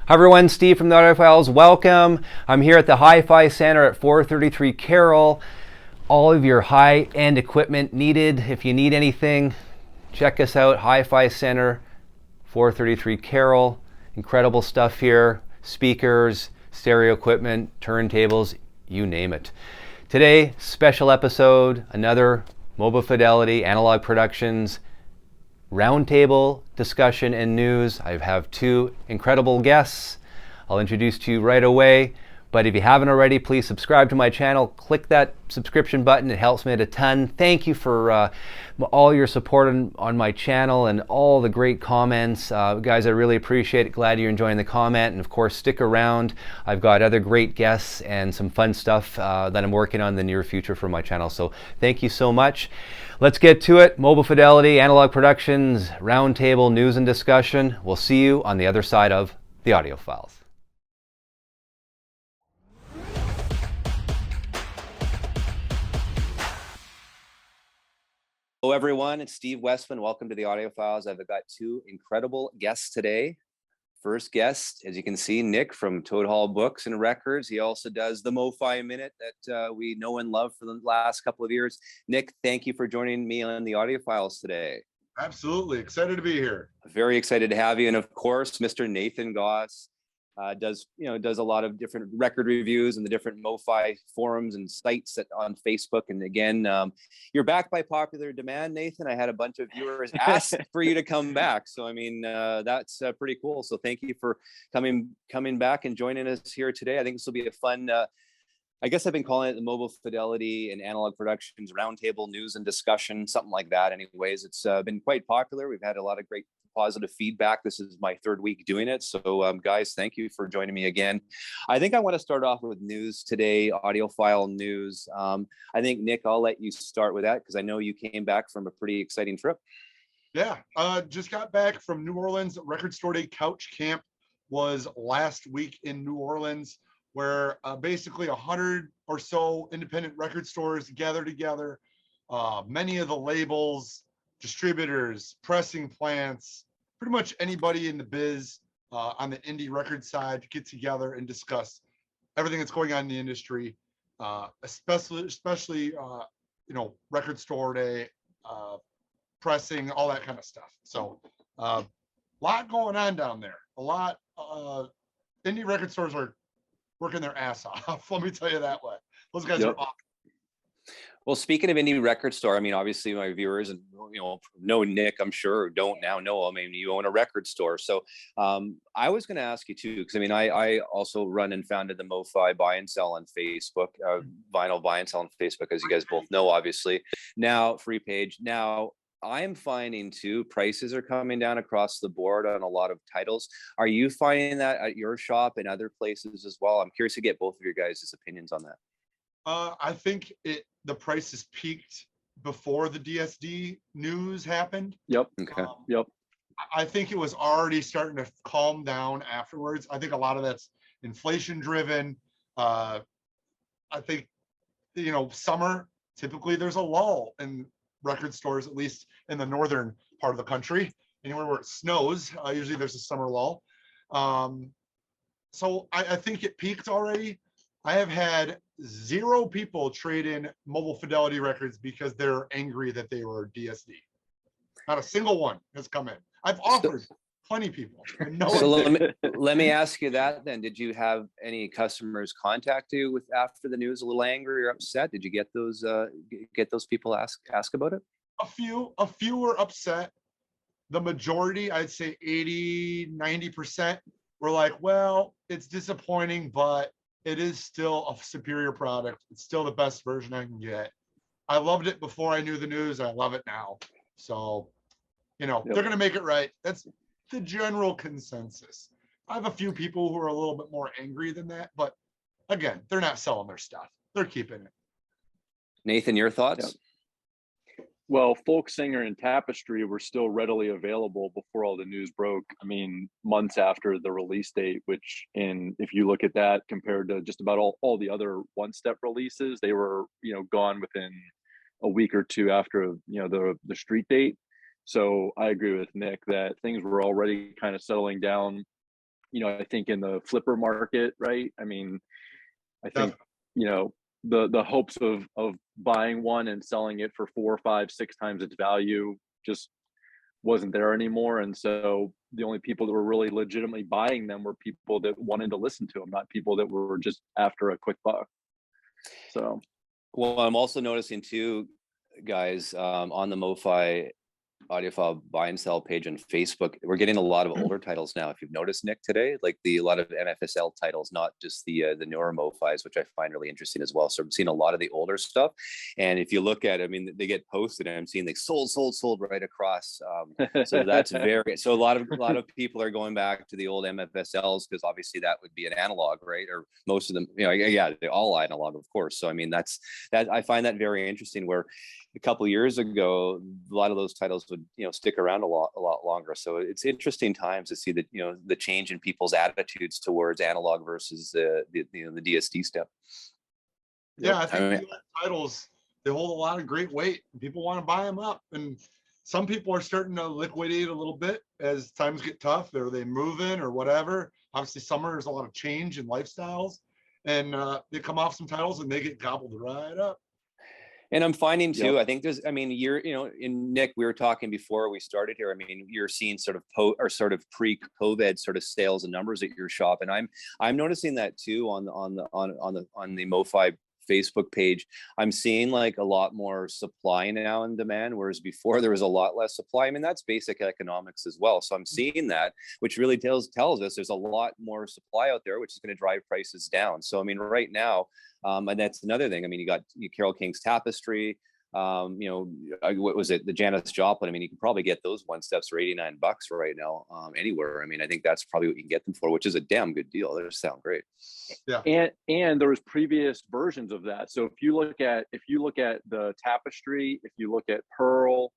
Hi everyone, Steve from the Audiophiles. Welcome. I'm here at the Hi-Fi Center at 433 Carroll. All of your high-end equipment needed. If you need anything, check us out. Hi-Fi Center, 433 Carroll. Incredible stuff here. Speakers, stereo equipment, turntables, you name it. Today, special episode, another Mobile Fidelity, Analogue Productions, Roundtable discussion and news. I have two incredible guests I'll introduce to you right away. But if you haven't already, please subscribe to my channel. Click that subscription button. It helps me out a ton. Thank you for all your support on my channel and all the great comments. Guys, I really appreciate it. Glad you're enjoying the comment. And of course, stick around. I've got other great guests and some fun stuff that I'm working on in the near future for my channel. So thank you so much. Let's get to it. Mobile Fidelity, Analogue Productions, Roundtable, news and discussion. We'll see you on the other side of the Audiophiles. Hello everyone, it's Steve Westman. Welcome to the Audiophiles. I've got two incredible guests today. First guest, as you can see, Nick from Toadhall Books and Records. He also does the MOFI Minute that we know and love for the last couple of years. Nick, thank you for joining me on the Audiophiles today. Absolutely, excited to be here. Very excited to have you. And of course, Mr. Nathan Goss does a lot of different record reviews and the different MoFi forums and sites on Facebook. And again, you're back by popular demand, Nathan. I had a bunch of viewers ask for you to come back. So I mean, that's pretty cool. So thank you for coming back and joining us here today. I think this will be a fun. I guess I've been calling it the Mobile Fidelity and Analogue Productions Roundtable News and Discussion, something like that. Anyways, it's been quite popular. We've had a lot of great positive feedback. This is my third week doing it. So guys, thank you for joining me again. I think I want to start off with news today, audiophile news. I think, Nick, I'll let you start with that because I know you came back from a pretty exciting trip. Yeah, just got back from New Orleans. Record Store Day Couch Camp was last week in New Orleans, where basically 100 or so independent record stores gather together. Many of the labels, distributors, pressing plants, pretty much anybody in the biz on the indie record side to get together and discuss everything that's going on in the industry, especially Record Store Day, pressing, all that kind of stuff. So a lot going on down there. A lot. Indie record stores are working their ass off. Let me tell you that way. Those guys are awesome. Well, speaking of indie record store, I mean, obviously my viewers and know Nick, I'm sure, don't now know. I mean, you own a record store. So I was going to ask you too, because I mean, I also run and founded the MoFi Buy and Sell on Facebook, Vinyl Buy and Sell on Facebook, as you guys both know, obviously. Now, free page. Now, I'm finding too, prices are coming down across the board on a lot of titles. Are you finding that at your shop and other places as well? I'm curious to get both of your guys' opinions on that. I think the prices peaked before the DSD news happened. Yep. Okay. Yep. I think it was already starting to calm down afterwards. I think a lot of that's inflation driven. I think, summer, typically there's a lull in record stores, at least in the northern part of the country. Anywhere where it snows, usually there's a summer lull. So I think it peaked already. I have had 0 people trade in Mobile Fidelity records because they're angry that they were DSD. Not a single one has come in. I've offered plenty of people. So let me ask you that then. Did you have any customers contact you after the news a little angry or upset? Did you get those people ask about it? A few were upset. The majority, I'd say 80-90%, were like, well, it's disappointing, but it is still a superior product. It's still the best version I can get. I loved it before I knew the news. I love it now. So, they're going to make it right. That's the general consensus. I have a few people who are a little bit more angry than that, but again, they're not selling their stuff. They're keeping it. Nathan, your thoughts? Yep. Well, Folk Singer and Tapestry were still readily available before all the news broke. I mean, months after the release date, if you look at that compared to just about all the other one-step releases, they were, gone within a week or two after, the street date. So I agree with Nick that things were already kind of settling down you know, I think in the flipper market, right? I mean, I think, Definitely. you know, the hopes of buying one and selling it for 4, 5, 6 times its value just wasn't there anymore. And so the only people that were really legitimately buying them were people that wanted to listen to them, not people that were just after a quick buck. So, Well, I'm also noticing too, guys, on the MoFi Audiophile buy and sell page on Facebook, we're getting a lot of older titles now. If you've noticed, Nick, today, like a lot of MFSL titles, not just the newer MoFis, which I find really interesting as well. So I'm seeing a lot of the older stuff, and if you look at, I mean, they get posted, and I'm seeing like sold right across. So that's very. So a lot of people are going back to the old MFSLs because obviously that would be an analog, right? Or most of them, you know, yeah, they're all analog, of course. So I mean, that I find that very interesting. Where a couple of years ago, a lot of those titles would, you know, stick around a lot longer. So it's interesting times to see that, you know, the change in people's attitudes towards analog versus the DSD step. Yeah, I think the titles, they hold a lot of great weight. People want to buy them up, and some people are starting to liquidate a little bit as times get tough, or they move in or whatever. Obviously, summer there's a lot of change in lifestyles, and they come off some titles and they get gobbled right up. And I'm finding too, Yep. I think there's, I mean, in Nick, we were talking before we started here. I mean, you're seeing sort of pre-COVID sort of sales and numbers at your shop, and I'm noticing that too on the MoFi Facebook page. I'm seeing like a lot more supply now in demand, whereas before there was a lot less supply. I mean, that's basic economics as well. So I'm seeing that, which really tells us there's a lot more supply out there, which is going to drive prices down. So I mean, right now, and that's another thing. I mean, you got Carole King's Tapestry. You know, what was it? The Janis Joplin. I mean, you can probably get those one steps for $89 right now, anywhere. I mean, I think that's probably what you can get them for, which is a damn good deal. They sound great. Yeah. And there was previous versions of that. So if you look at the Tapestry, if you look at Pearl,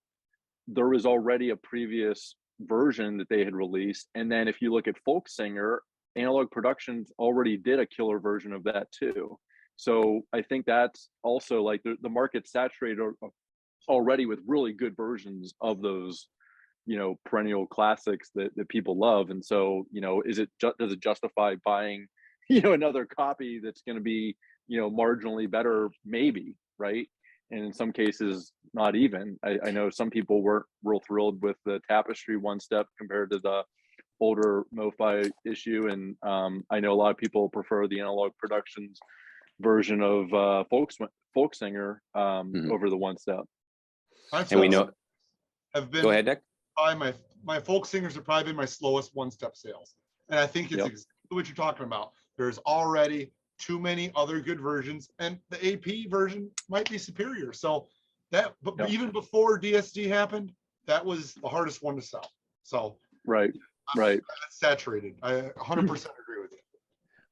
there was already a previous version that they had released. And then if you look at Folk Singer, Analogue Productions already did a killer version of that too. So I think that's also like the market's saturated already with really good versions of those, you know, perennial classics that people love. And so, you know, does it justify buying, you know, another copy that's going to be, you know, marginally better? Maybe, right? And in some cases, not even. I know some people were real thrilled with the Tapestry one step compared to the older MoFi issue, and I know a lot of people prefer the Analogue Productions version of Folk Singer over the one step. And we know. Have been Go ahead, Nick. My Folk Singers have probably been my slowest one-step sales, and I think it's exactly what you're talking about. There's already too many other good versions, and the AP version might be superior. So that, but even before DSD happened, that was the hardest one to sell. So right. That's saturated. I 100% agree with you.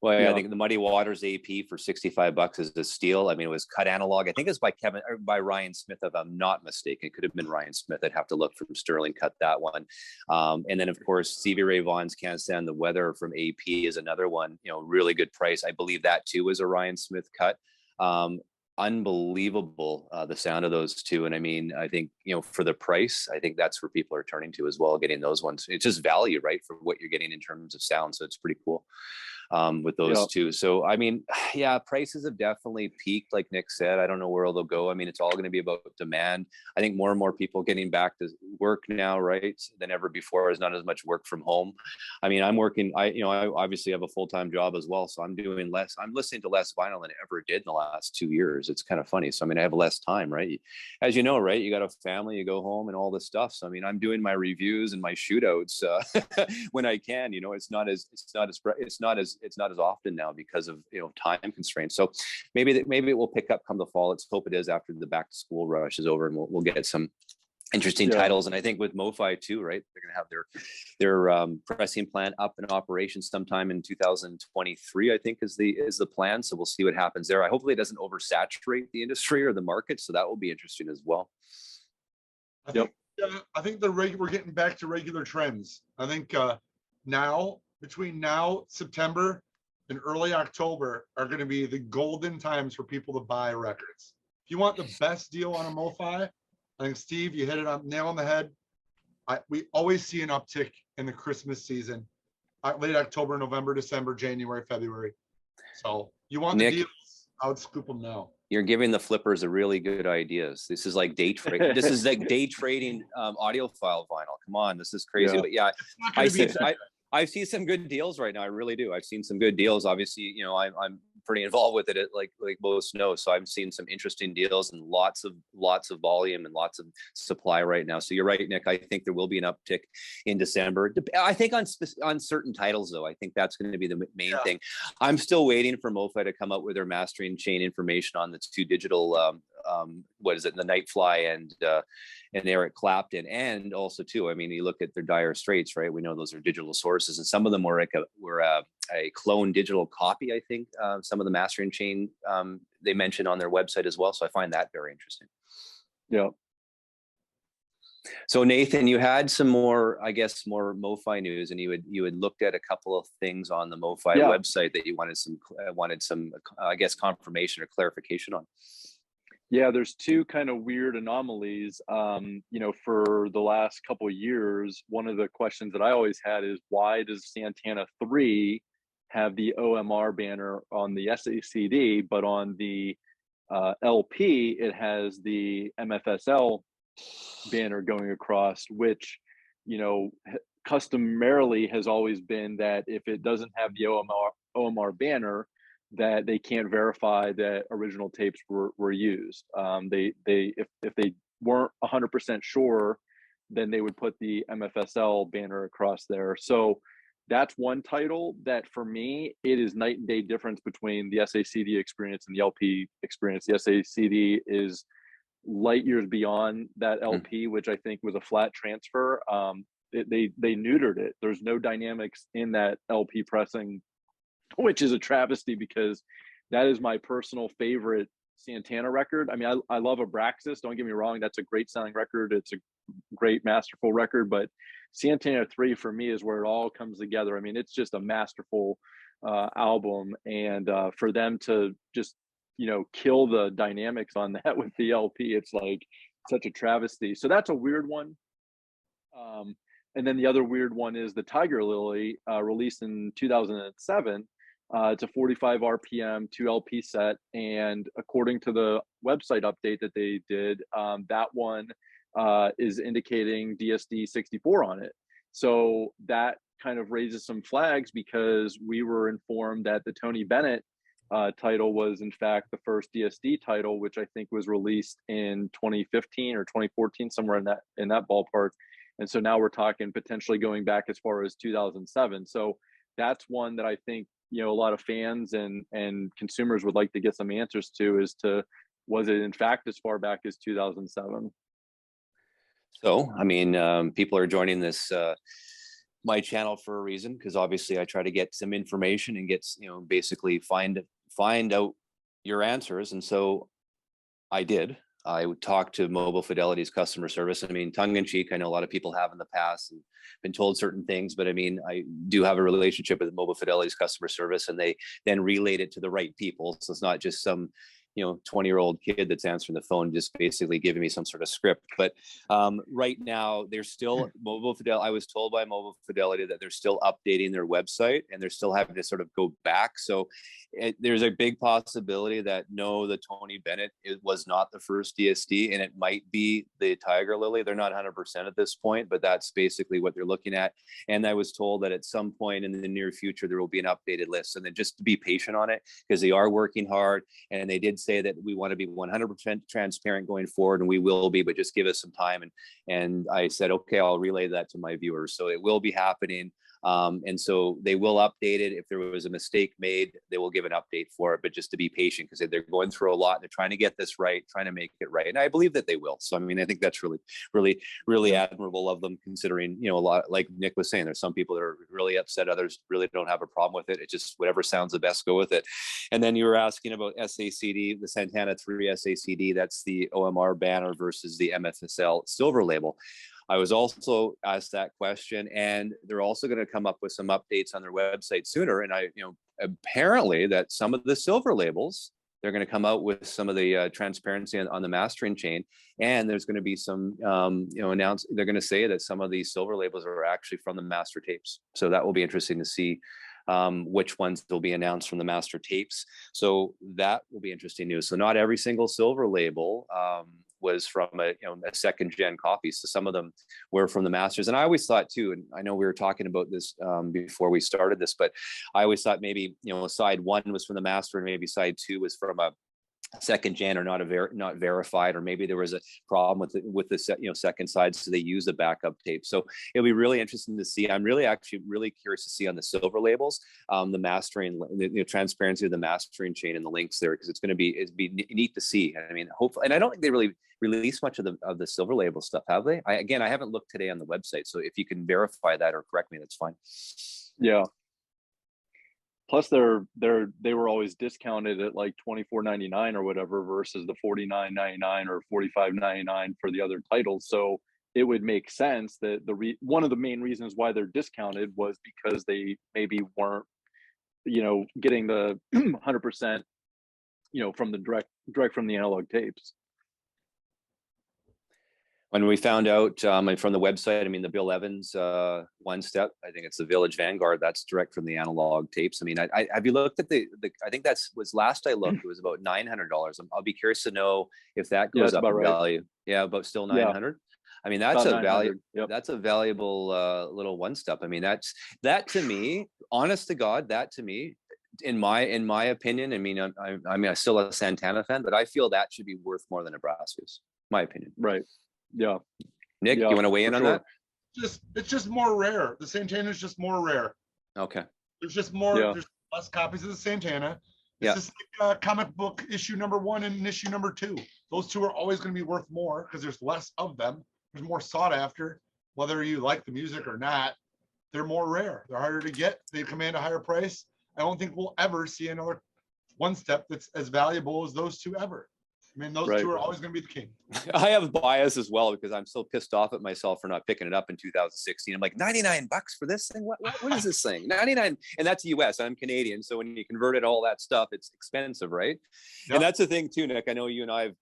Well, yeah, I think the Muddy Waters AP for $65 is a steal. I mean, it was cut analog. I think it's by Ryan Smith, if I'm not mistaken. It could have been Ryan Smith. I'd have to look from Sterling, cut that one. And then, of course, Stevie Ray Vaughan's Can't Stand the Weather from AP is another one, you know, really good price. I believe that too was a Ryan Smith cut. Unbelievable, the sound of those two. And I mean, I think, you know, for the price, I think that's where people are turning to as well, getting those ones. It's just value, right, for what you're getting in terms of sound. So it's pretty cool. With those two. So, I mean, yeah, prices have definitely peaked, like Nick said. I don't know where they'll go. I mean, it's all going to be about demand. I think more and more people getting back to work now, right, than ever before. There's not as much work from home. I mean, I'm working, I obviously have a full-time job as well. So I'm listening to less vinyl than I ever did in the last 2 years. It's kind of funny. So, I mean, I have less time, right? As you know, right, you got a family, you go home and all this stuff. So, I mean, I'm doing my reviews and my shootouts when I can. You know, it's not as often now because of, you know, time constraints. So maybe it will pick up come the fall. Let's hope it is after the back to school rush is over, and we'll get some interesting titles. And I think with MoFi too, right, they're going to have their pressing plant up in operation sometime in 2023, I think is the plan. So we'll see what happens there. Hopefully it doesn't oversaturate the industry or the market. So that will be interesting as well. I think we're getting back to regular trends. I think between now, September, and early October are going to be the golden times for people to buy records. If you want the best deal on a MoFi, I think, Steve, you hit it on nail on the head. We always see an uptick in the Christmas season. late October, November, December, January, February. So you want Nick, the deals? I would scoop them now. you're giving the flippers a really good ideas. This is like day trade. This is like day trading audiophile vinyl. Come on, this is crazy. Yeah. But yeah, It's not gonna be I see some good deals right now. I really do. I've seen some good deals. Obviously, you know, I'm pretty involved with it, like most know. So I'm seeing some interesting deals and lots of volume and lots of supply right now. So you're right, Nick. I think there will be an uptick in December. I think on certain titles, though. I think that's going to be the main thing. I'm still waiting for MOFI to come out with their mastering chain information on the two digital. What is it? The Nightfly and Eric Clapton, and also too. I mean, you look at their Dire Straits, right? We know those are digital sources, and some of them were like a clone digital copy. I think some of the mastering chain they mentioned on their website as well. So I find that very interesting. Yeah. So Nathan, you had some more, I guess, more MOFI news, and you had looked at a couple of things on the MOFI website that you wanted some I guess confirmation or clarification on. Yeah, there's two kind of weird anomalies. You know, for the last couple of years, one of the questions that I always had is, why does Santana 3 have the OMR banner on the SACD, but on the LP, it has the MFSL banner going across, which, you know, customarily has always been that if it doesn't have the OMR banner, that they can't verify that original tapes were used. If they weren't 100% sure, then they would put the MFSL banner across there. So that's one title that, for me, it is night and day difference between the SACD experience and the LP experience. The SACD is light years beyond that LP, which I think was a flat transfer. They neutered it. There's no dynamics in that LP pressing, which is a travesty, because that is my personal favorite Santana record. I mean, I love Abraxas. Don't get me wrong. That's a great sounding record. It's a great, masterful record. But Santana 3 for me is where it all comes together. I mean, it's just a masterful album. And for them to just, you know, kill the dynamics on that with the LP, it's like such a travesty. So that's a weird one. And then the other weird one is the Tiger Lily, released in 2007. It's a 45 RPM 2 LP set, and according to the website update that they did, that one is indicating DSD 64 on it. So that kind of raises some flags, because we were informed that the Tony Bennett title was in fact the first DSD title, which I think was released in 2015 or 2014, somewhere in that ballpark. And so now we're talking potentially going back as far as 2007. So that's one that I think, you know, a lot of fans and consumers would like to get some answers to, as to, was it in fact as far back as 2007? So, I mean, people are joining this my channel for a reason, because obviously I try to get some information and get, you know, basically find out your answers. And so I did. I would talk to Mobile Fidelity's customer service. I mean, tongue in cheek, I know a lot of people have in the past and been told certain things, but I mean, I do have a relationship with Mobile Fidelity's customer service, and they then relayed it to the right people. So it's not just some, you know, 20-year-old kid that's answering the phone, just basically giving me some sort of script. But right now, they're still Mobile Fidelity. I was told by Mobile Fidelity that they're still updating their website, and they're still having to sort of go back. So there's a big possibility that no, the Tony Bennett, it was not the first DSD, and it might be the Tiger Lily. They're not 100% at this point, but that's basically what they're looking at. And I was told that at some point in the near future, there will be an updated list, and then just to be patient on it, because they are working hard, and they did say that we want to be 100% transparent going forward, and we will be, but just give us some time. And I said, okay, I'll relay that to my viewers. So it will be happening. And so they will update it. If there was a mistake made, they will give an update for it, but just to be patient, because they're going through a lot. They're trying to get this right, trying to make it right. And I believe that they will. So, I mean, I think that's really admirable of them, considering, you know, a lot, like Nick was saying, there's some people that are really upset. Others really don't have a problem with it. It just, whatever sounds the best, go with it. And then you were asking about SACD, the Santana 3 SACD, that's the OMR banner versus the MFSL silver label. I was also asked that question, and they're also going to come up with some updates on their website sooner. And apparently that some of the silver labels they're going to come out with some of the transparency on the mastering chain, and there's going to be some, they're going to say that some of these silver labels are actually from the master tapes. So that will be interesting to see which ones will be announced from the master tapes. So that will be interesting news. So not every single silver label was from a second gen copy. So some of them were from the masters. And I always thought too, and I know we were talking about this before we started this, but I always thought maybe, side one was from the master and maybe side two was from a second gen or not verified, or maybe there was a problem with the second side, so they use the backup tape. So it'll be really interesting to see. I'm really curious to see on the silver labels the mastering, the transparency of the mastering chain and the links there, because it'd be neat to see. I mean, hopefully, and I don't think they really release much of the silver label stuff, have they? I haven't looked today on the website, so if you can verify that or correct me, that's fine. Yeah. Plus, they were always discounted at like $24.99 or whatever versus the $49.99 or $45.99 for the other titles. So it would make sense that one of the main reasons why they're discounted was because they maybe weren't, getting the 100%, from the direct from the analog tapes. When we found out from the website, I mean, the Bill Evans one step, I think it's the Village Vanguard, that's direct from the analog tapes. I mean, have you looked at the I think was last I looked, it was about $900. I'll be curious to know if that goes up in value. Yeah, about still 900. I mean, that's a value. Yep. That's a valuable little one step. I mean, that to me, honest to God, that to me, in my opinion, I mean, I'm still a Santana fan, but I feel that should be worth more than Nebraska's. My opinion. Right. Yeah. Nick, you want to weigh in on that? It's just more rare. The Santana is just more rare. Okay. There's just more. Yeah. There's less copies of the Santana. It's just like comic book issue number 1 and issue number 2. Those two are always going to be worth more because there's less of them. There's more sought after. Whether you like the music or not, they're more rare. They're harder to get. They command a higher price. I don't think we'll ever see another one step that's as valuable as those two ever. I mean, those two are always going to be the king. I have bias as well because I'm so pissed off at myself for not picking it up in 2016. I'm like, $99 for this thing? What is this thing? 99, and that's US. I'm Canadian, so when you convert it all that stuff, it's expensive, right? Yep. And that's the thing too, Nick. I know you and I've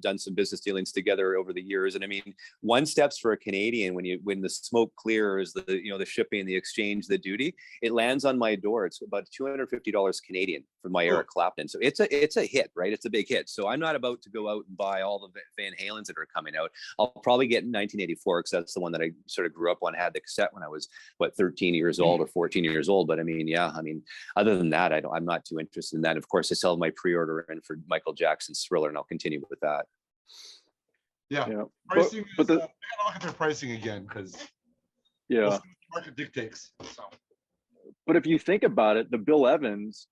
done some business dealings together over the years, and I mean, one steps for a Canadian when the smoke clears, the shipping, the exchange, the duty, it lands on my door. It's about $250 Canadian for my Eric Clapton. So it's a hit, right? It's a big hit. So I'm not about to go out and buy all the Van Halens that are coming out. I'll probably get 1984 because that's the one that I sort of grew up on, had the cassette when I was 13 years old or 14 years old. But I mean, other than that, I'm not too interested in that. Of course, I still have my pre-order in for Michael Jackson's Thriller, and I'll continue with that. Yeah. Pricing but they gotta look at their pricing again because the market dictates. So. But if you think about it, the Bill Evans,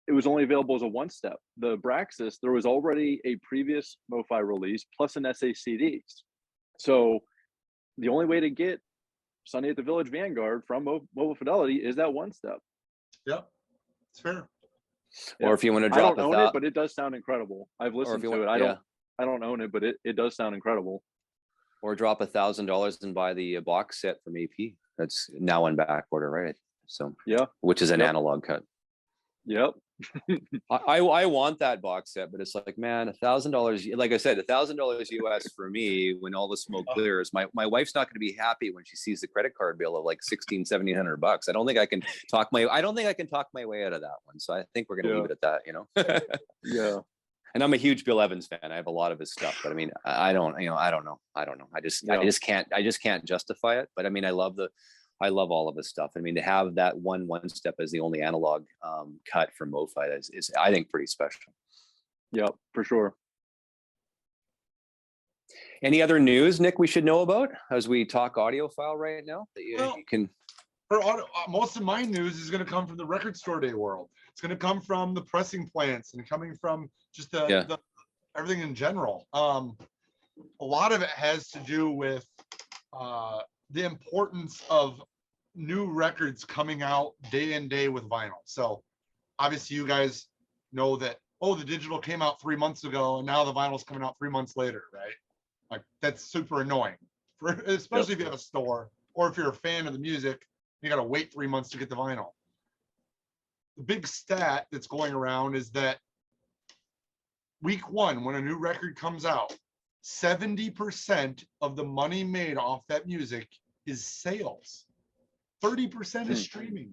it was only available as a one step. The Braxis, there was already a previous MOFI release plus an SACD. So the only way to get Sunday at the Village Vanguard from Mobile Fidelity is that one step. Yep, it's fair. Or if you want to drop I don't own it, but it does sound incredible. I've listened to it. I don't own it, but it does sound incredible. Or drop $1,000 and buy the box set from AP. That's now on back order, right? So which is an analog cut. Yep. I want that box set, but it's like, man, $1,000. Like I said, $1,000 US for me when all the smoke clears. My wife's not going to be happy when she sees the credit card bill of like $1,700. I don't think I can talk my way out of that one. So I think we're going to leave it at that. Yeah. And I'm a huge Bill Evans fan. I have a lot of his stuff, but I mean, I don't know. I just can't justify it. But I mean, I love all of his stuff. I mean, to have that one step as the only analog cut from MOFI is I think pretty special. Yeah, for sure. Any other news, Nick, we should know about as we talk audiophile right now that you can? Most of my news is going to come from the record store day world. It's going to come from the pressing plants and coming from just the everything in general. A lot of it has to do with the importance of new records coming out day and day with vinyl. So obviously you guys know that, the digital came out 3 months ago and now the vinyl's coming out 3 months later, right? Like that's super annoying, especially if you have a store or if you're a fan of the music, you got to wait 3 months to get the vinyl. the big stat that's going around is that week one, when a new record comes out, 70% of the money made off that music is sales. 30% is streaming.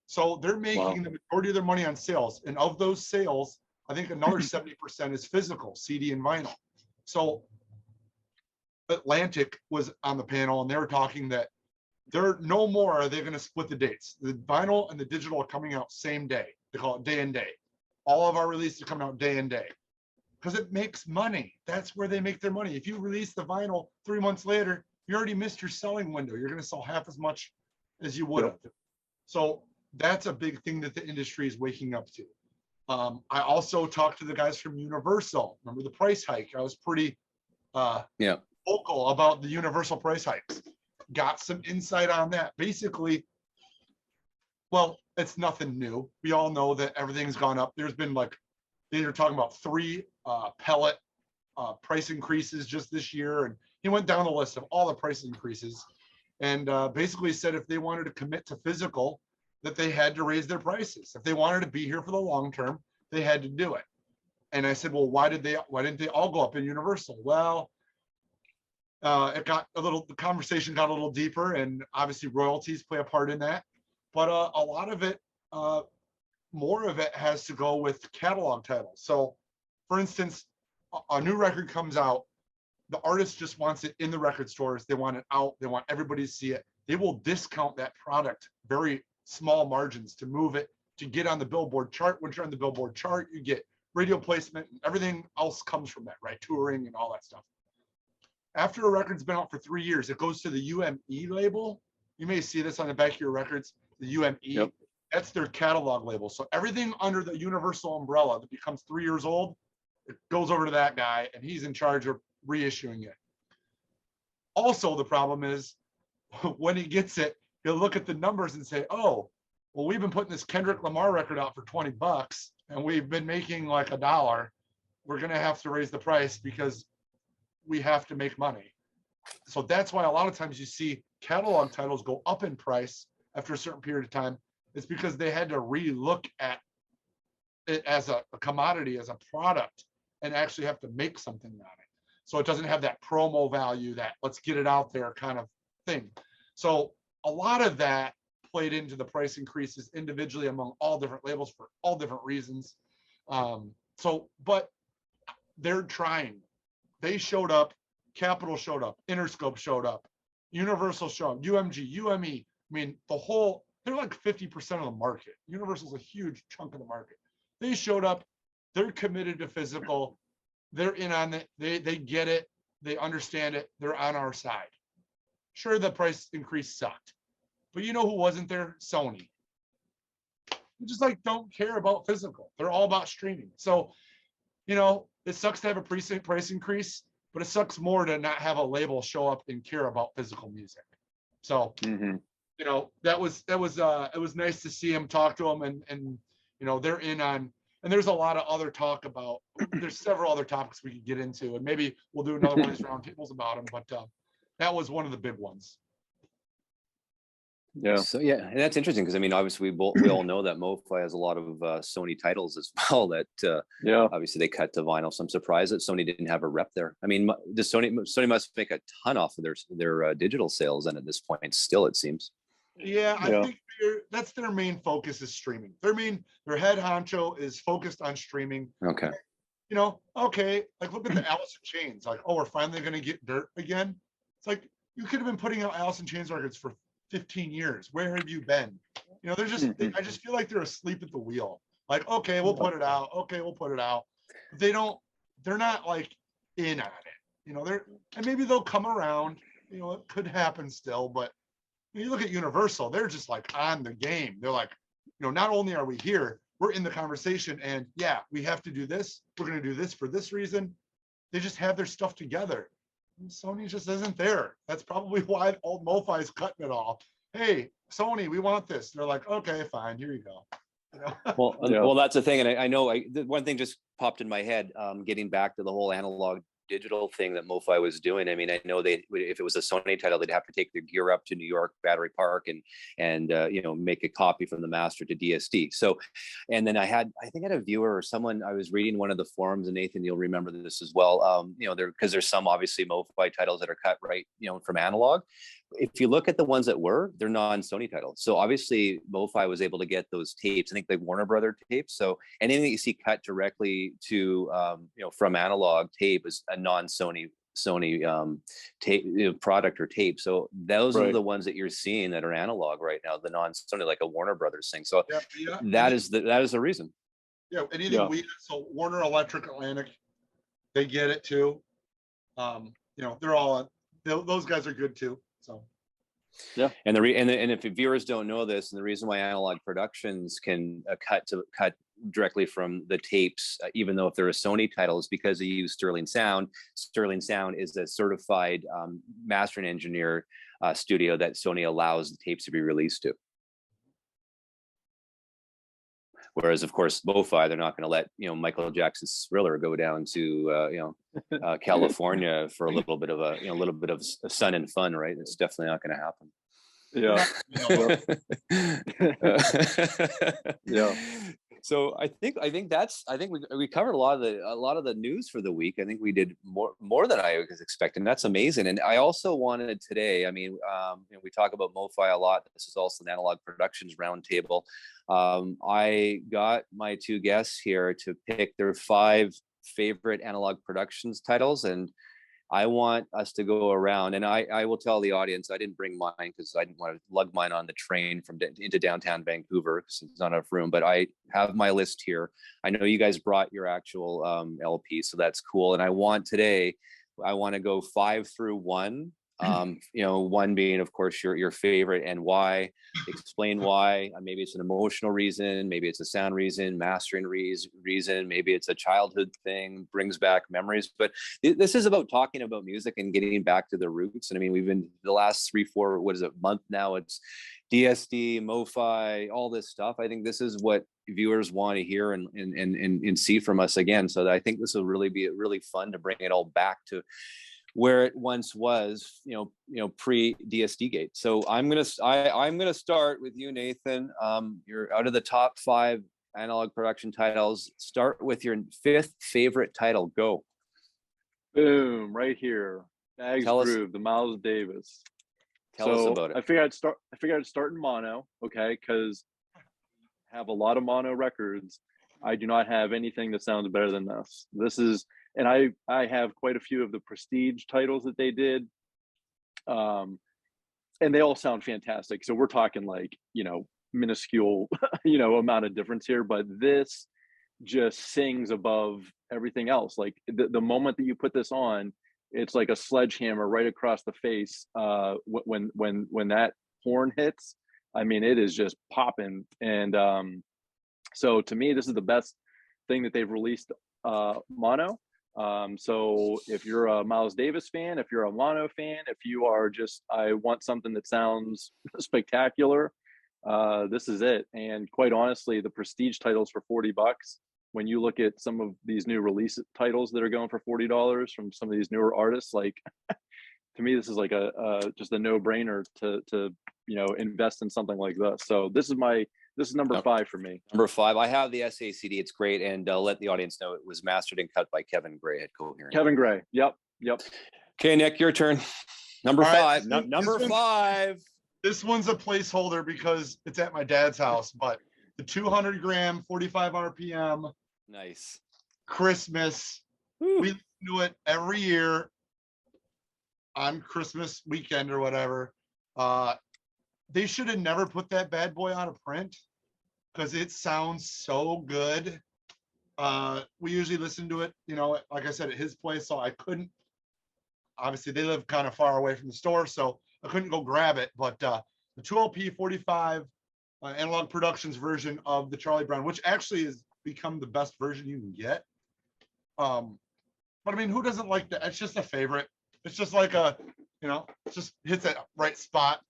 So they're making the majority of their money on sales. And of those sales, I think another 70% is physical, CD and vinyl. So Atlantic was on the panel and they were talking that they're no more are they going to split the dates. The vinyl and the digital are coming out same day. They call it day and day. All of our releases are coming out day and day because it makes money. That's where they make their money. If you release the vinyl 3 months later, you already missed your selling window. You're going to sell half as much as you would have. So that's a big thing that the industry is waking up to. I also talked to the guys from Universal. Remember the price hike? I was pretty vocal about the Universal price hikes. Got some insight on that. Basically, well, it's nothing new. We all know that everything's gone up. There's been like, they were talking about 3 pellet price increases just this year. And he went down the list of all the price increases and basically said if they wanted to commit to physical, that they had to raise their prices. If they wanted to be here for the long term, they had to do it. And I said, well, why didn't they all go up in Universal? Well, the conversation got a little deeper, and obviously royalties play a part in that. But a lot of it, more of it has to go with catalog titles. So for instance, a new record comes out, the artist just wants it in the record stores. They want it out. They want everybody to see it. They will discount that product, very small margins, to move it, to get on the Billboard chart. Once you're on the Billboard chart, you get radio placement and everything else comes from that, right? Touring and all that stuff. After a record's been out for 3 years, it goes to the UME label. You may see this on the back of your records, the UME. That's their catalog label. So everything under the Universal umbrella that becomes 3 years old, it goes over to that guy and he's in charge of reissuing it. Also, the problem is when he gets it, he'll look at the numbers and say, oh, well, we've been putting this Kendrick Lamar record out for $20 and we've been making like $1. We're going to have to raise the price because we have to make money. So that's why a lot of times you see catalog titles go up in price after a certain period of time. It's because they had to re-look at it as a commodity, as a product, and actually have to make something on it. So it doesn't have that promo value, that let's get it out there kind of thing. So a lot of that played into the price increases individually among all different labels for all different reasons. But they're trying. They showed up, Capitol showed up, Interscope showed up, Universal showed up, UMG, UME. I mean, they're like 50% of the market. Universal's a huge chunk of the market. They showed up, they're committed to physical, they're in on it, they get it, they understand it, they're on our side. Sure, the price increase sucked, but you know who wasn't there? Sony. They just like don't care about physical. They're all about streaming. So, you know, it sucks to have a price increase, but it sucks more to not have a label show up and care about physical music. So, you know, it was nice to see him, talk to him, and you know, they're in on. And there's a lot of other talk about. There's several other topics we could get into, and maybe we'll do another one of these roundtables about them. But that was one of the big ones. Yeah. So yeah, and that's interesting because I mean, obviously we all know that MOFI has a lot of Sony titles as well. That obviously they cut to vinyl. So I'm surprised that Sony didn't have a rep there. I mean, Sony must make a ton off of their digital sales, and at this point, still it seems. Yeah, I think that's their main focus is streaming. Their head honcho is focused on streaming. Okay. You know, okay, like look at the Alice in Chains. Like, oh, we're finally going to get dirt again. It's like you could have been putting out Alice in Chains records for 15 years. Where have you been? You know, I just feel like they're asleep at the wheel. Like, okay, we'll put it out. Okay, we'll put it out. But they're not like in on it. You know, and maybe they'll come around. You know, it could happen still, but you look at Universal, they're just like on the game. They're like, you know, not only are we here, we're in the conversation, and yeah, we have to do this. We're going to do this for this reason. They just have their stuff together. And Sony just isn't there. That's probably why old MoFi is cutting it all. Hey, Sony, we want this. They're like, okay, fine, here you go. You know? Well, that's the thing, and I know one thing just popped in my head. Getting back to the whole analog digital thing that MoFi was doing. I mean, I know if it was a Sony title, they'd have to take their gear up to New York Battery Park and you know, make a copy from the master to DSD. So, and then I think I had a viewer or someone, I was reading one of the forums, and Nathan, you'll remember this as well. You know, because there's some obviously MoFi titles that are cut right, you know, from Analogue. If you look at the ones that they're non-Sony titles. So obviously MoFi was able to get those tapes. I think the Warner Brother tapes. So anything that you see cut directly to, you know, from Analogue tape is a non-Sony tape, you know, product or tape. So those are the ones that you're seeing that are Analogue right now, the non-Sony, like a Warner Brothers thing. So that is the reason. Yeah, anything so Warner Electric Atlantic, they get it too. You know, they're all those guys are good too. So yeah, and if viewers don't know this, and the reason why Analogue Productions can cut directly from the tapes, even though if they're a Sony title, is because they use Sterling Sound. Sterling Sound is a certified mastering engineer studio that Sony allows the tapes to be released to. Whereas, of course, MoFi, they're not going to let, you know, Michael Jackson's Thriller go down to you know, California for a little bit of sun and fun, right? It's definitely not going to happen. Yeah. So I think we covered a lot of the news for the week. I think we did more than I was expecting. That's amazing. And I also wanted today, I mean, you know, we talk about MoFi a lot. This is also an Analogue Productions Roundtable. I got my two guests here to pick their 5 favorite Analogue Productions titles, and I want us to go around, and I will tell the audience I didn't bring mine because I didn't want to lug mine on the train into downtown Vancouver because there's not enough room, but I have my list here. I know you guys brought your actual LP, so that's cool. And I want to go 5 through 1. You know, 1 being, of course, your favorite and why. Explain why. Maybe it's an emotional reason, maybe it's a sound reason, mastering reason, maybe it's a childhood thing, brings back memories. But this is about talking about music and getting back to the roots. And I mean, we've been the last 3-4 month now, it's DSD, MoFi, all this stuff. I think this is what viewers want to hear and see from us again. So I think this will really be really fun to bring it all back to where it once was, you know, pre DSD gate. So I'm gonna start with you, Nathan. You're out of the top 5 Analogue production titles. Start with your 5th favorite title. Go. Boom! Right here, Bags Groove, the Miles Davis. Tell us about it. I figured I'd start in mono, okay, because I have a lot of mono records. I do not have anything that sounds better than this. This is. And I have quite a few of the prestige titles that they did. And they all sound fantastic. So we're talking like, you know, minuscule, you know, amount of difference here, but this just sings above everything else. Like the moment that you put this on, it's like a sledgehammer right across the face. When that horn hits, I mean, it is just popping. And so to me, this is the best thing that they've released mono. So if you're a Miles Davis fan, if you're a mono fan, if you are just, I want something that sounds spectacular, this is it. And quite honestly, the prestige titles for $40, when you look at some of these new release titles that are going for $40 from some of these newer artists, like to me, this is like just a no-brainer to you know, invest in something like this. So this is number 5 for me. Number 5. I have the SACD. It's great. And let the audience know it was mastered and cut by Kevin Gray at Coherent. Kevin Gray. Yep. Okay, Nick, your turn. Number 5. Number 5. This one's a placeholder because it's at my dad's house, but the 200 gram, 45 RPM. Nice. Christmas. Woo. We do it every year on Christmas weekend or whatever. They should have never put that bad boy on a print because it sounds so good. We usually listen to it, you know, like I said, at his place, so I couldn't. Obviously, they live kind of far away from the store, so I couldn't go grab it. But the 2LP 45 Analogue Productions version of the Charlie Brown, which actually has become the best version you can get. But I mean, who doesn't like that? It's just a favorite. It's just like a, you know, it just hits that right spot.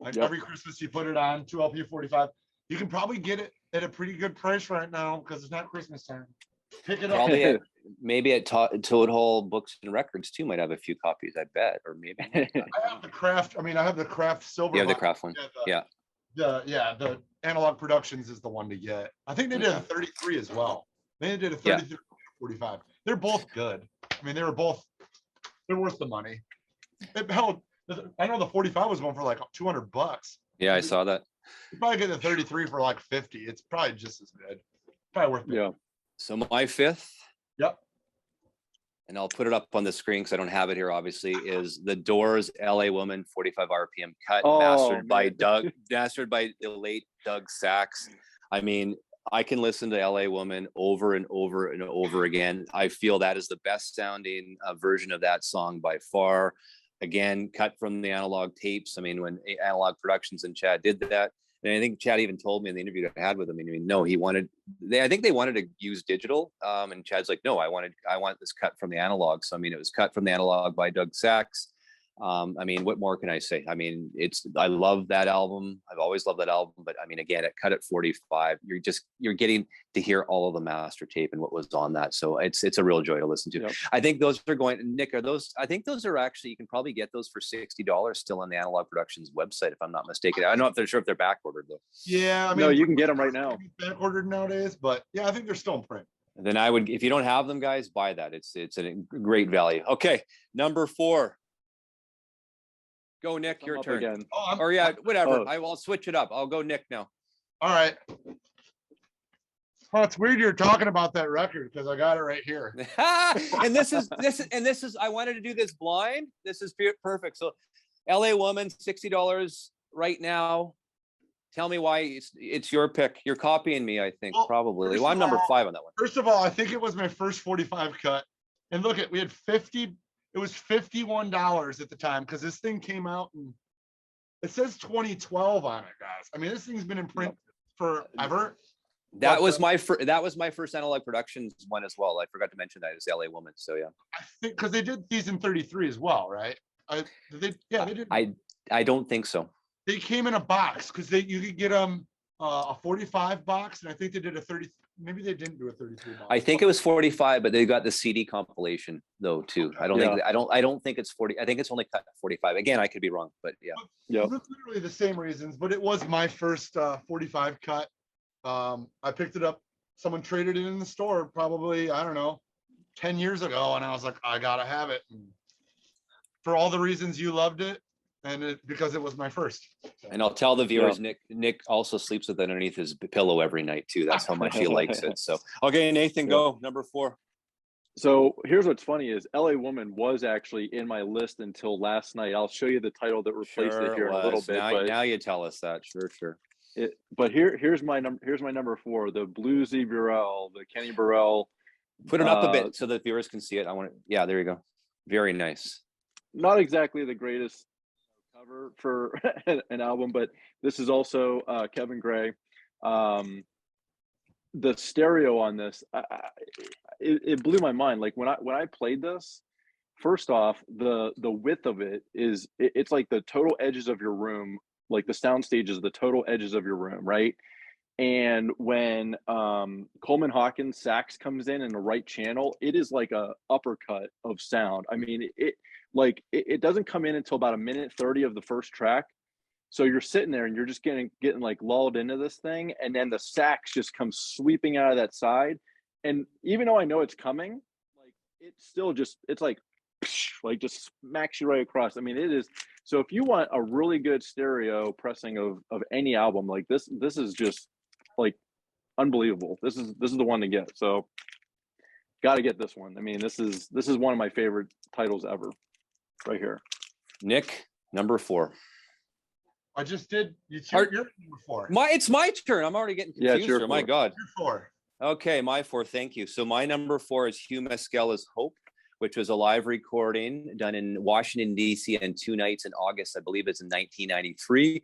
Like every Christmas you put it on, 2LP 45. You can probably get it at a pretty good price right now because it's not Christmas time. Pick it up. maybe at Toadhall Books and Records too might have a few copies, I bet, or maybe. I have the craft. I mean, I have the craft silver. You have the vinyl. craft one. Yeah. The Analogue Productions is the one to get. I think they did a 33 as well. They did a 33, 45. They're both good. I mean, they're worth the money. I know the 45 was going for like $200. Yeah, I saw that. You probably get the 33 for like 50. It's probably just as good. Probably worth it. Yeah. So my fifth, Yep. and I'll put it up on the screen because I don't have it here, obviously, is the Doors LA Woman 45 RPM cut, mastered by the late Doug Sax. I mean, I can listen to LA Woman over and over and over again. I feel that is the best sounding version of that song by far. Again, cut from the analog tapes. I mean, when Analogue Productions and Chad did that, and I think Chad even told me in the interview I had with him, I mean, no, I think they wanted to use digital. And Chad's like, no, I want this cut from the analog. So, I mean, it was cut from the analog by Doug Sax. I mean, what more can I say? I mean, I love that album. I've always loved that album, but I mean, again, it cut at 45. You're getting to hear all of the master tape and what was on that. So it's a real joy to listen to. Yep. I think those are Nick, I think those are actually, you can probably get those for $60 still on the Analogue Productions website, if I'm not mistaken. I don't know if they're sure if they're back ordered though. Yeah. I mean, no, you can get them right now. Back ordered nowadays, but yeah, I think they're still in print. And then I would, if you don't have them, guys, buy that. It's a great value. Okay. Number 4. Go, Nick, your turn. Again. Or yeah, whatever. I'll switch it up. I'll go Nick now. All right. Well, it's weird you're talking about that record because I got it right here. and this is I wanted to do this blind. This is perfect. So LA Woman, $60 right now. Tell me why it's your pick. You're copying me, I think, probably. Well, I'm number 5 on that one. First of all, I think it was my first 45 cut. And look, we had 50. It was $51 at the time because this thing came out and it says 2012 on it, guys. I mean, this thing's been in print forever. That was my first Analogue Productions one as well. I forgot to mention that, is LA Woman. So yeah. I think because they did season 33 as well, right? They did. I don't think so. They came in a box because you could get them a 45 box, and I think they did a 30. Maybe they didn't do a 33 box. I think it was 45, but they got the CD compilation though too. I don't think it's 40. I think it's only cut 45. Again, I could be wrong, but yeah. Yeah. Literally the same reasons, but it was my first 45 cut. I picked it up. Someone traded it in the store probably, I don't know, 10 years ago, and I was like, I gotta have it. And for all the reasons you loved it, and because it was my first. And I'll tell the viewers, Nick also sleeps with it underneath his pillow every night too. That's how much he likes it. So okay, Nathan, go number 4. So here's what's funny is LA Woman was actually in my list until last night. I'll show you the title that replaced it here in a little bit. Now you tell us that. Sure. But here's my number 4, the Bluesy Burrell, the Kenny Burrell. Put it up a bit so the viewers can see it. Yeah, there you go. Very nice. Not exactly the greatest cover for an album, but this is also Kevin Gray. The stereo on this, it blew my mind. Like when I played this, first off, the width of it is it's like the total edges of your room, like the sound stage is the total edges of your room, right? And when Coleman Hawkins sax comes in the right channel, it is like a uppercut of sound. I mean, it doesn't come in until about 1:30 of the first track. So you're sitting there and you're just getting like lulled into this thing. And then the sax just comes sweeping out of that side. And even though I know it's coming, like it's still just, it's like just smacks you right across. I mean, it is. So if you want a really good stereo pressing of any album, like this is just like unbelievable. This is the one to get. So got to get this one. I mean, this is one of my favorite titles ever right here. Nick, number 4. I just did. You're number 4. It's my turn. I'm already getting confused. Yeah, my God. You're 4. Okay, my 4. Thank you. So my number 4 is Hugh Mescala's Hope, which was a live recording done in Washington, D.C. and 2 nights in August. I believe it's in 1993,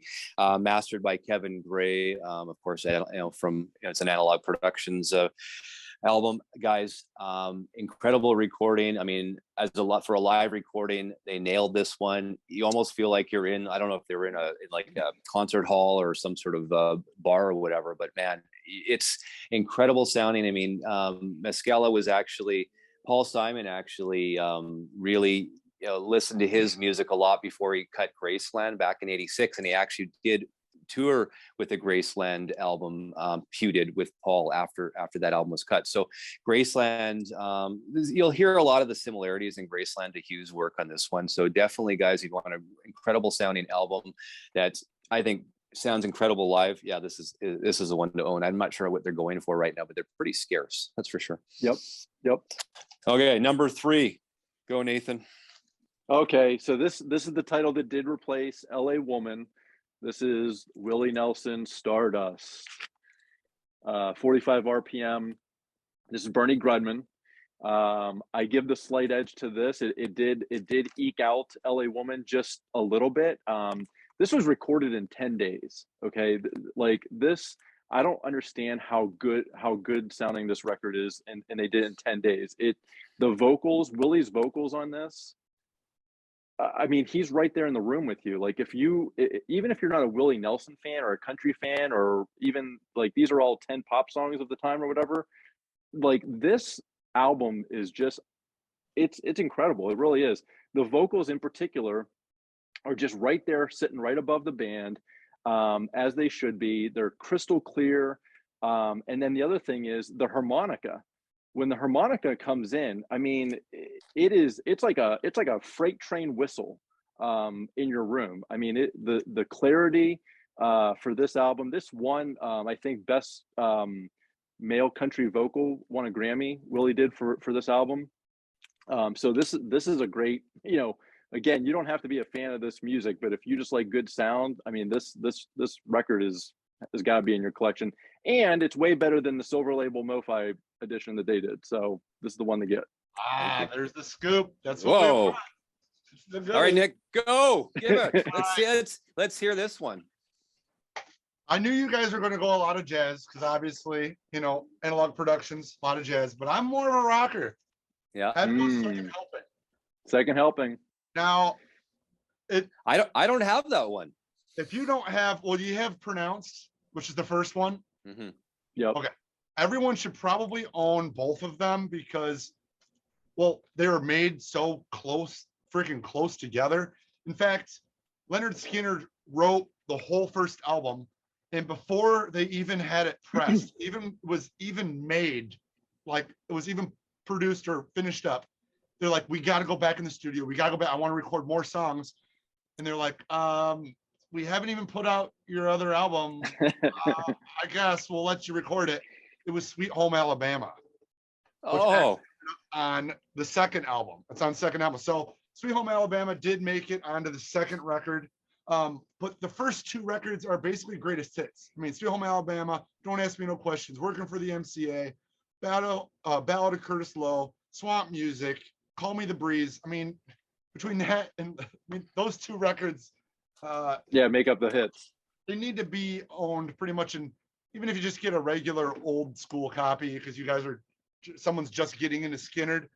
mastered by Kevin Gray. Of course, it's an Analogue Productions album, guys. Incredible recording. I mean, for a live recording, they nailed this one. You almost feel like you're in, I don't know if they were in a concert hall or some sort of bar or whatever, but man, it's incredible sounding. I mean, Mescala was actually Paul Simon actually really listened to his music a lot before he cut Graceland back in '86, and he actually did tour with the Graceland album, Pew did with Paul after that album was cut. So Graceland, you'll hear a lot of the similarities in Graceland to Hugh's work on this one. So definitely, guys, if you want an incredible sounding album that I think sounds incredible live, yeah, this is the one to own. I'm not sure what they're going for right now, but they're pretty scarce, that's for sure. Yep. Okay, number 3, go Nathan. Okay, so this is the title that did replace LA Woman. This is Willie Nelson, Stardust. 45 RPM. This is Bernie Grudman. I give the slight edge to this. It did eke out LA Woman just a little bit. This was recorded in 10 days. Okay, like this, I don't understand how good sounding this record is, and they did it in 10 days. The vocals, Willie's vocals on this, I mean, he's right there in the room with you. Like even if you're not a Willie Nelson fan or a country fan, or even like these are all 10 pop songs of the time or whatever, like this album is just, it's incredible. It really is. The vocals in particular are just right there, sitting right above the band, as they should be. They're crystal clear. And then the other thing is the harmonica. When the harmonica comes in, I mean, it's like a freight train whistle in your room. I mean, the clarity for this album, this won, I think, best male country vocal, won a Grammy. Willie did for this album. So this is a great, again, you don't have to be a fan of this music, but if you just like good sound, I mean, this record has got to be in your collection, and it's way better than the Silver Label MoFi edition that they did. So this is the one to get. There's the scoop. That's what. Whoa. All right, Nick, go. Give it. Let's hear this one. I knew you guys were going to go a lot of jazz because obviously, Analogue Productions, a lot of jazz, but I'm more of a rocker. Yeah. Second helping. Now, I don't have that one. If you don't have, well, you have Pronounced, which is the first one. Mm-hmm. Yep. Okay. Everyone should probably own both of them because, well, they were made so freaking close together. In fact, Leonard Skinner wrote the whole first album, and before they even had it pressed, was made, like it was even produced or finished up, they're like, we got to go back in the studio. We got to go back. I want to record more songs. And they're like, we haven't even put out your other album. I guess we'll let you record it. It was Sweet Home Alabama. On the second album. It's on second album. So Sweet Home Alabama did make it onto the second record. But the first 2 records are basically greatest hits. I mean, Sweet Home Alabama, Don't Ask Me No Questions, Working for the MCA, Ballad of Curtis Lowe, Swamp Music, Call Me the Breeze. I mean, between that and those 2 records, make up the hits. They need to be owned pretty much, in even if you just get a regular old school copy, because you guys someone's just getting into Skynyrd.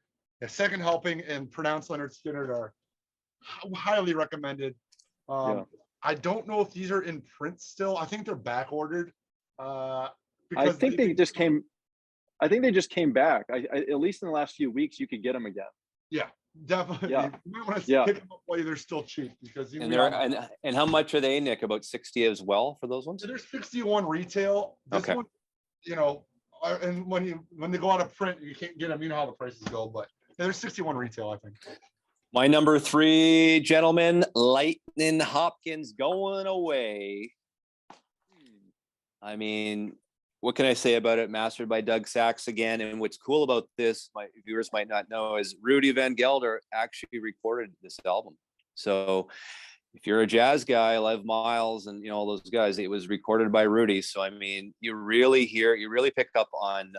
Second Helping and Pronounced Leonard Skynyrd are highly recommended. I don't know if these are in print still. I think they're back ordered. I think they just came back. At least in the last few weeks, you could get them again. Yeah, definitely. Yeah. You might want to pick them up while they're still cheap, because and how much are they, Nick? About 60 as well for those ones? They're 61 retail. This one, and when they go out of print, you can't get them. You know how the prices go, but they're 61 retail, I think. My number 3, gentlemen, Lightning Hopkins, Going Away. I mean, what can I say about it? Mastered by Doug Sachs again. And what's cool about this, my viewers might not know, is Rudy Van Gelder actually recorded this album. So if you're a jazz guy, Lev Miles and all those guys, it was recorded by Rudy. So I mean, you really pick up on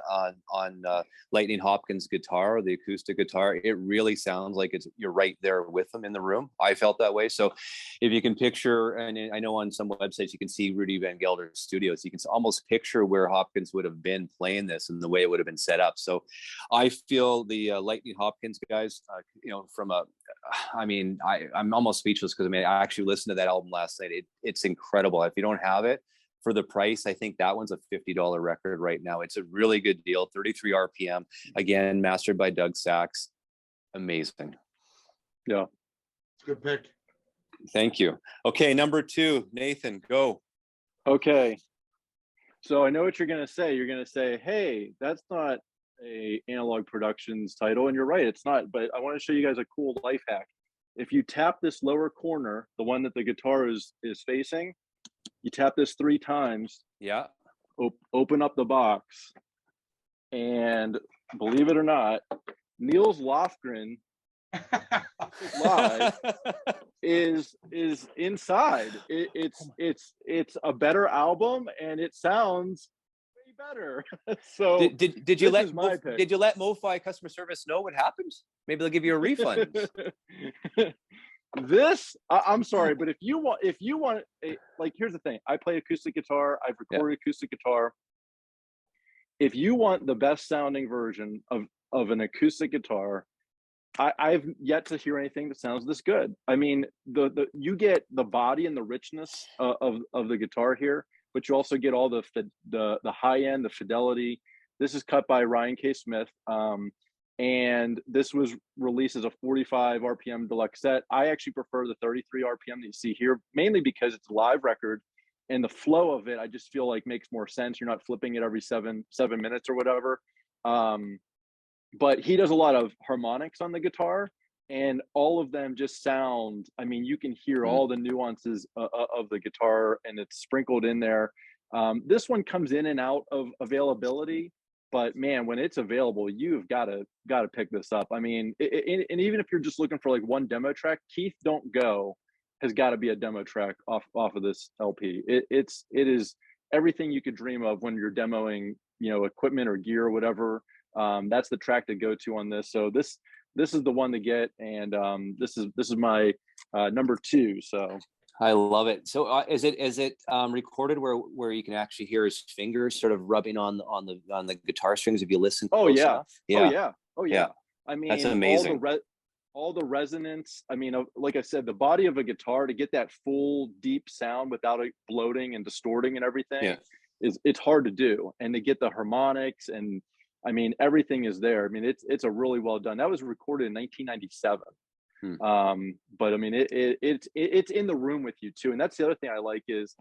Lightning Hopkins' guitar, the acoustic guitar. It really sounds like you're right there with them in the room. I felt that way. So if you can picture, and I know on some websites you can see Rudy Van Gelder's studios, you can almost picture where Hopkins would have been playing this and the way it would have been set up. So I feel the Lightning Hopkins guys, I'm almost speechless, because I actually listened to that album last night. It's incredible. If you don't have it, for the price. I think that one's a $50 record right now. It's a really good deal. 33 RPM, again, mastered by Doug Sachs. Amazing. Yeah. It's a good pick. Thank you. Okay, number 2, Nathan, go. Okay. So I know what you're going to say. You're going to say, hey, that's not a Analogue Productions title. And you're right, it's not. But I want to show you guys a cool life hack. If you tap this lower corner, the one that the guitar is facing, you tap this 3 times. Yeah. Open up the box. And believe it or not, Niels Lofgren live is inside. It's a better album and it sounds way better. So did you let MoFi customer service know what happened? Maybe they'll give you a refund. I'm sorry, but if you want like, here's the thing. I play acoustic guitar. I've recorded acoustic guitar. If you want the best sounding version of an acoustic guitar, I've yet to hear anything that sounds this good. I mean, you get the body and the richness of the guitar here, but you also get all the high end, the fidelity. This is cut by Ryan K. Smith, and this was released as a 45 RPM deluxe set. I actually prefer the 33 RPM that you see here, mainly because it's a live record, and the flow of it, I just feel like makes more sense. You're not flipping it every seven minutes or whatever. But he does a lot of harmonics on the guitar, and all of them just sound, I mean, you can hear all the nuances of the guitar, and it's sprinkled in there. This one comes in and out of availability, but man, when it's available, you've got to pick this up. I mean, and even if you're just looking for like one demo track, Keith Don't Go has got to be a demo track off of this LP. It is everything you could dream of when you're demoing, equipment or gear or whatever. That's the track to go to on this. So this is the one to get, and this is my number 2. So I love it. So is it recorded where you can actually hear his fingers sort of rubbing on the guitar strings if you listen close enough? Oh yeah. I mean, that's amazing. All the resonance. I mean, like I said, the body of a guitar, to get that full deep sound without it bloating and distorting and everything it's hard to do. And to get the harmonics, and I mean, everything is there. I mean, it's a really well done. That was recorded in 1997. But I mean, it's in the room with you too. And that's the other thing I like is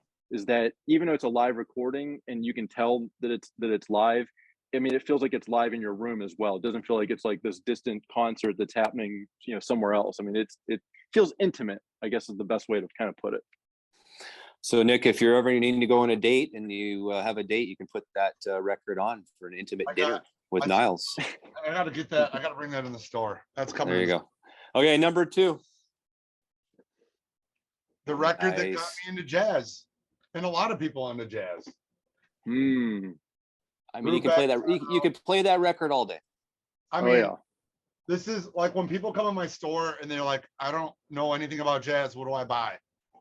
that even though it's a live recording and you can tell that it's live, I mean, it feels like it's live in your room as well. It doesn't feel like it's like this distant concert that's happening, somewhere else. I mean, it feels intimate, I guess is the best way to kind of put it. So Nick, if you're ever needing to go on a date and you have a date, you can put that record on for an intimate dinner with Niles. I got to get that. I got to bring that in the store. That's coming. There you go. Okay, number 2. The record that got me into jazz, and a lot of people into jazz. I mean, you can play that. You could play that record all day. I mean, this is like when people come in my store and they're like, "I don't know anything about jazz. What do I buy?"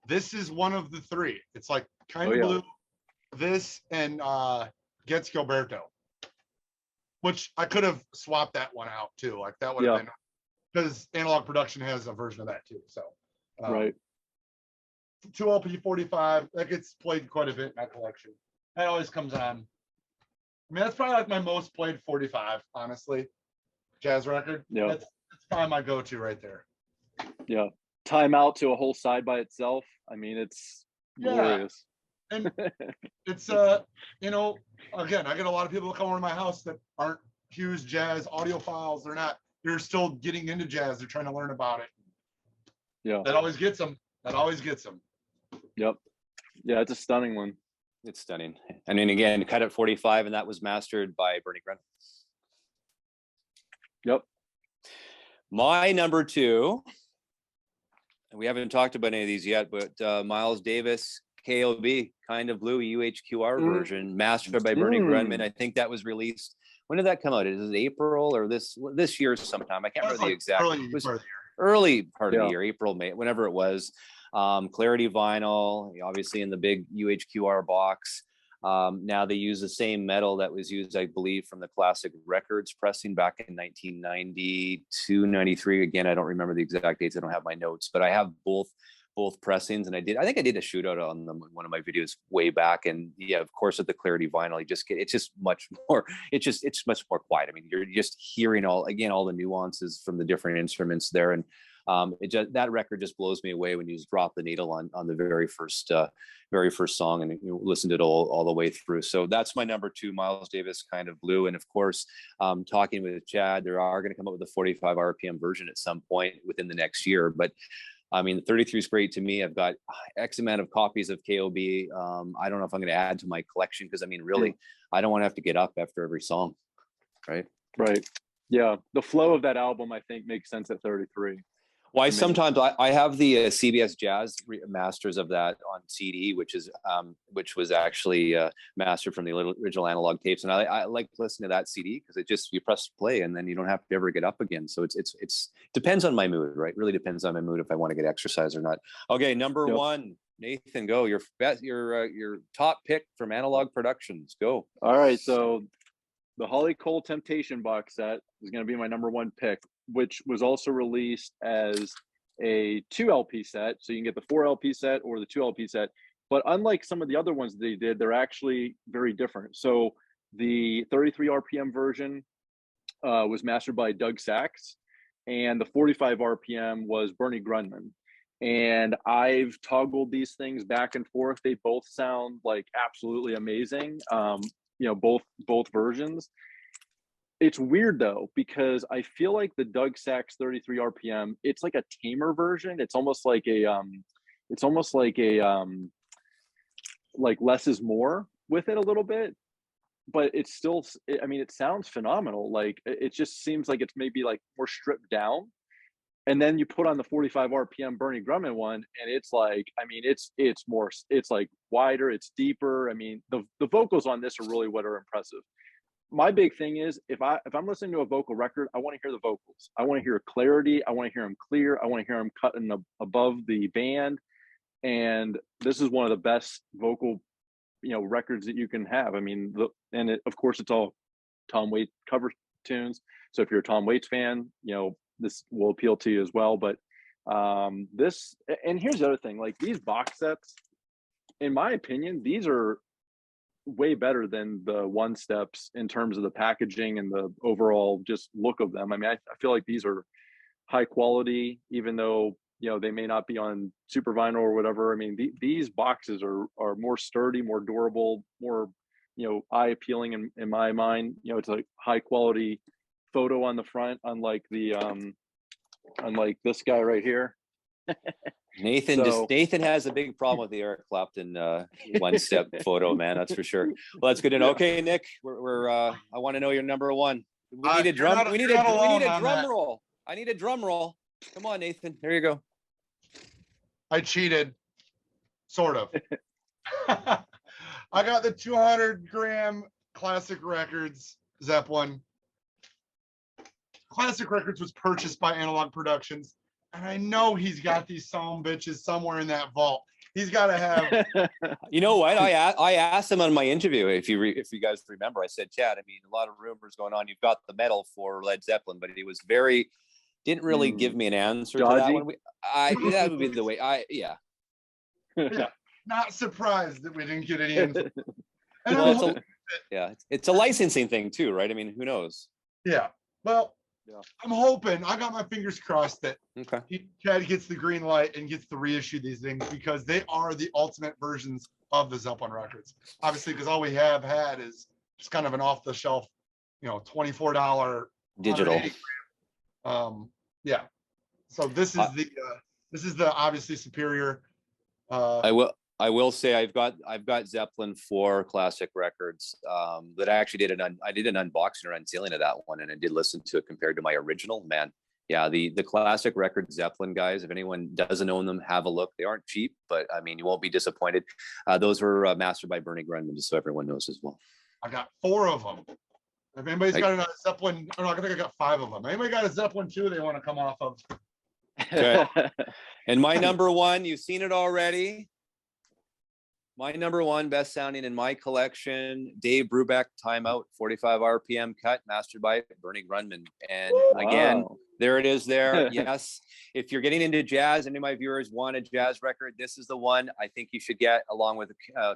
This is one of the 3. It's like Kind of Blue, this, and Gets Gilberto, which I could have swapped that one out too. Like that would have been, because Analogue Production has a version of that too. So right. 2 LP 45 that gets played quite a bit in that collection. That always comes on. I mean, that's probably like my most played 45, honestly. Jazz record. Yeah, that's probably my go-to right there. Yeah. Time Out to a whole side by itself. I mean, it's glorious. And it's again, I get a lot of people that come over to my house that aren't huge jazz audiophiles. They're still getting into jazz. They're trying to learn about it. Yeah. That always gets them. Yep. Yeah, it's a stunning one. It's stunning. I mean, again, cut at 45, and that was mastered by Bernie Grun. Yep. My number 2, we haven't talked about any of these yet, but Miles Davis, KOB, Kind of Blue, UHQR version, mastered by Bernie Grunman. I think that was released. When did that come out? Is it April or this year sometime? I can't remember the exact. It was early part of the year, April, May, whenever it was. Clarity vinyl, obviously in the big UHQR box. Now they use the same metal that was used, I believe, from the Classic Records pressing back in 1992, 93. Again, I don't remember the exact dates. I don't have my notes, but I have both both pressings, and I think I did a shootout on them in one of my videos way back. And yeah, of course, with the Clarity vinyl, you just get, it's just much more, it's much more quiet. I mean, you're just hearing all the nuances from the different instruments there. And that record just blows me away when you just drop the needle on the very first song, and you listen to it all the way through. So that's my number 2, Miles Davis, Kind of Blue. And of course, talking with Chad, they are going to come up with a 45 RPM version at some point within the next year. But I mean, the 33 is great to me. I've got X amount of copies of KOB. I don't know if I'm going to add to my collection, because I mean, really, I don't want to have to get up after every song. Right. Yeah. The flow of that album, I think, makes sense at 33. Well, sometimes I have the CBS Jazz masters of that on CD, which was actually mastered from the original analog tapes, and I like listening to that CD because it just, you press play and then you don't have to ever get up again. So it's depends on my mood, right? Really depends on my mood if I want to get exercise or not. Okay, number 1, Nathan, go. Your top pick from Analogue Productions. Go. All right, so the Holly Cole Temptation box set is going to be my number 1 pick, which was also released as a 2 LP set. So you can get the 4 LP set or the 2 LP set. But unlike some of the other ones they did, they're actually very different. So the 33 RPM version was mastered by Doug Sachs, and the 45 RPM was Bernie Grundman. And I've toggled these things back and forth. They both sound like absolutely amazing. Both versions. It's weird though, because I feel like the Doug Sachs 33 RPM, it's like a tamer version. It's almost like like less is more with it a little bit, but it's still, I mean, it sounds phenomenal. Like it just seems like it's maybe like more stripped down. And then you put on the 45 RPM Bernie Grundman one, and it's like, I mean, it's more, it's like wider, it's deeper. I mean, the vocals on this are really what are impressive. My big thing is if I'm listening to a vocal record, I want to hear the vocals. I want to hear clarity. I want to hear them clear. I want to hear them cutting above the band. And this is one of the best vocal, records that you can have. I mean, of course, it's all Tom Waits cover tunes. So if you're a Tom Waits fan, this will appeal to you as well. But and here's the other thing, like these box sets, in my opinion, these are way better than the one steps in terms of the packaging and the overall just look of them. I mean, I feel like these are high quality, even though, they may not be on super vinyl or whatever. I mean, these boxes are more sturdy, more durable, more, eye appealing in my mind. It's like high quality photo on the front, unlike this guy right here. Nathan has a big problem with the Eric Clapton one step photo, man. That's for sure. Well, that's good to know. Okay, Nick, I want to know your number 1. We need a drum. We need a drum roll. I need a drum roll. Come on, Nathan. There you go. I cheated, sort of. I got the 200-gram Classic Records Zeppelin. Classic Records was purchased by Analogue Productions. And I know he's got these son bitches somewhere in that vault. He's got to have. You know what? I asked him on my interview, if you guys remember, I said, Chad, I mean, a lot of rumors going on. You've got the medal for Led Zeppelin, but he was didn't really give me an answer to that one. That would be the way. Yeah. Not surprised that we didn't get any info. And well, it's a licensing thing too, right? I mean, who knows? Yeah. Well. Yeah. I'm hoping, I got my fingers crossed that Chad gets the green light and gets to reissue these things, because they are the ultimate versions of the Zeppelin records. Obviously, because all we have had is just kind of an off the shelf, $24 digital. Yeah. So this is the obviously superior. I will say I've got Zeppelin 4 Classic Records that I actually did an unboxing or unsealing of that one, and I did listen to it compared to my original. Man, yeah, the Classic Records Zeppelin guys, if anyone doesn't own them, have a look. They aren't cheap, but I mean, you won't be disappointed. Those were mastered by Bernie Grundman, just so everyone knows as well. I got 4 of them. If anybody's got a Zeppelin, I think I got 5 of them. Anybody got a Zeppelin 2 they want to come off of? Okay. And my number 1, you've seen it already. My number one best sounding in my collection, Dave Brubeck, Timeout, 45 RPM cut, mastered by Bernie Grunman. And again, Wow. there it is there. Yes. If you're getting into jazz, any of my viewers want a jazz record, this is the one I think you should get, along with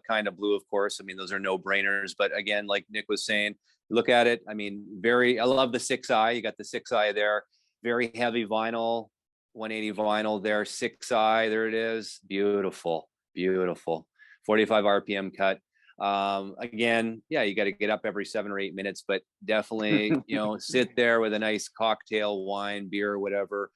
Kind of Blue, of course. I mean, those are no brainers. But again, like Nick was saying, look at it. I mean, I love the 6i. You got the 6i there. Very heavy vinyl, 180 vinyl there, 6i. There it is. Beautiful, beautiful. 45 RPM cut. Again, yeah, you got to get up every 7 or 8 minutes, but definitely, sit there with a nice cocktail, wine, beer, whatever.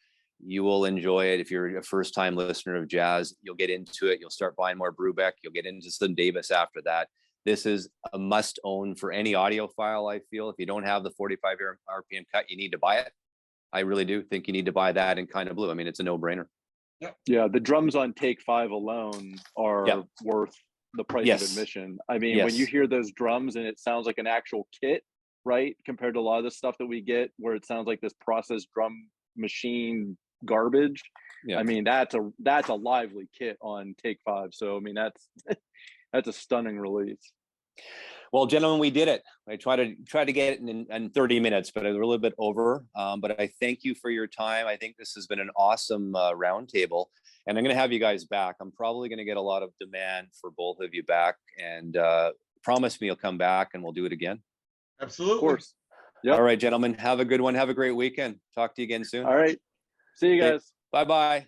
You will enjoy it. If you're a first time listener of jazz, you'll get into it. You'll start buying more Brubeck. You'll get into some Davis after that. This is a must own for any audiophile, I feel. If you don't have the 45 RPM cut, you need to buy it. I really do think you need to buy that in Kind of Blue. I mean, it's a no brainer. Yeah, the drums on Take 5 alone are worth the price of admission. I mean, when you hear those drums and it sounds like an actual kit, right? Compared to a lot of the stuff that we get where it sounds like this processed drum machine garbage. I mean, that's a lively kit on Take 5. So I mean, that's a stunning release. Well, gentlemen, we did it. I tried to get it in 30 minutes, but I was a little bit over. But I thank you for your time. I think this has been an awesome roundtable, and I'm going to have you guys back. I'm probably going to get a lot of demand for both of you back, and promise me you'll come back and we'll do it again. Absolutely. Of course. Yep. All right, gentlemen, have a good one. Have a great weekend. Talk to you again soon. All right. See you guys. Bye-bye.